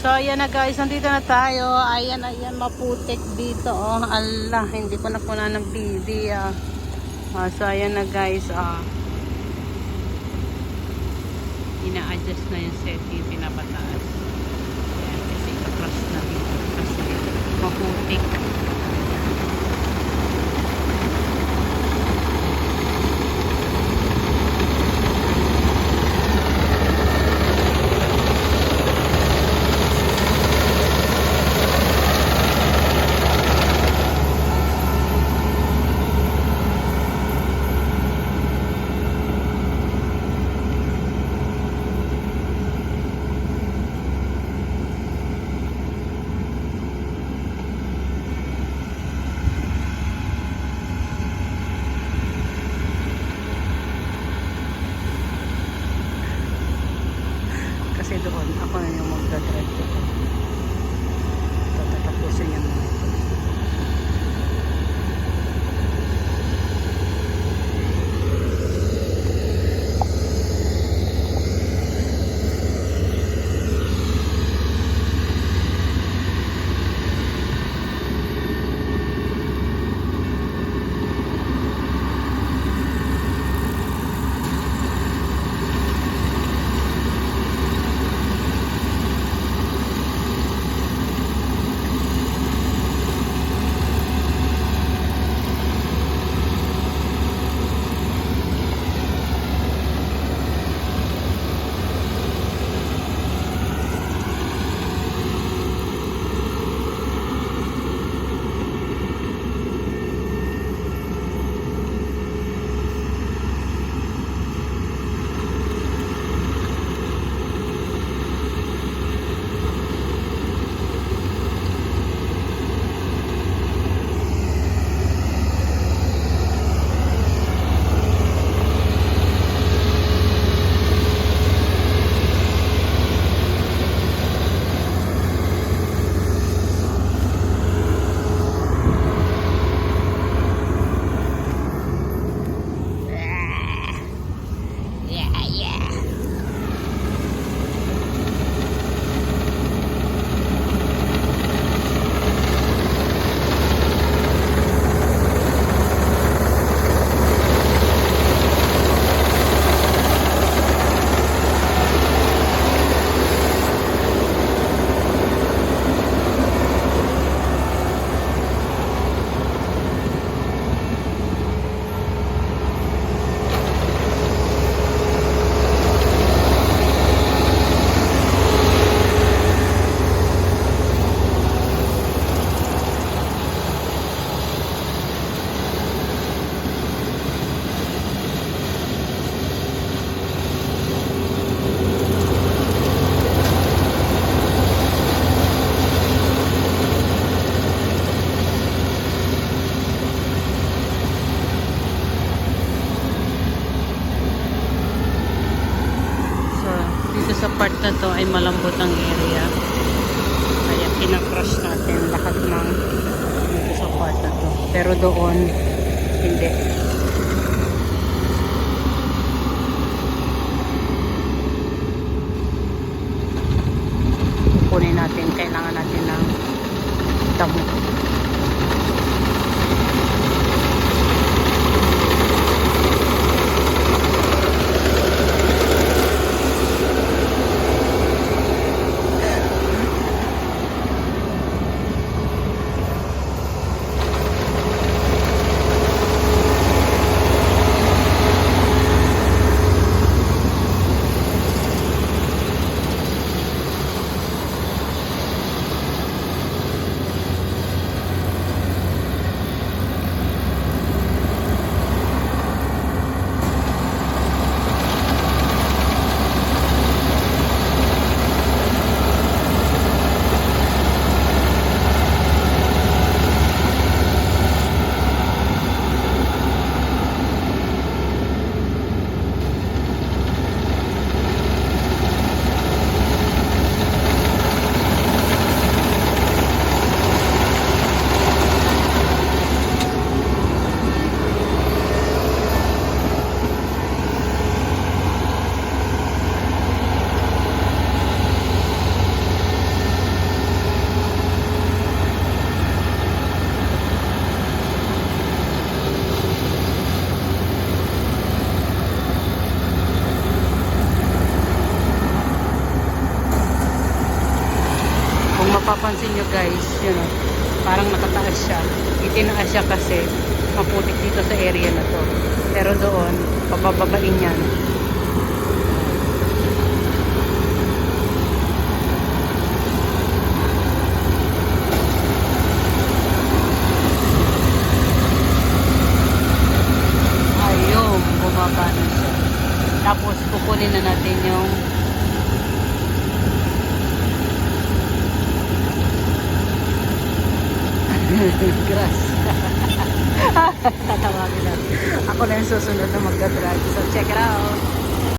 So, ayan na guys, nandito na tayo. Ayan, ayan, maputik dito. Oh, Allah, hindi ko na puna ng video. So, ayan na guys. Ina-adjust na yung setting, pinapataas. Ayan, kasi kapras na dito. Kasi maputik. Kasi doon, ako na yung magdadrive dito. Tatapusin yung mga ito. Sa part na to ay malambot ang area, kaya pinakrush natin lahat ng dito sa part na to, pero doon hindi. Kukunin natin, kailangan natin ng damo. mapapansin nyo guys, yun o, parang nakataas siya. Itinaas siya kasi maputik dito sa area na to. Pero doon, pabababain yan. Ayun, bumaba na siya. Tapos kukunin na natin yung grass. Tatawagin natin. Ako na yung susunod na magdadrive. So check it out.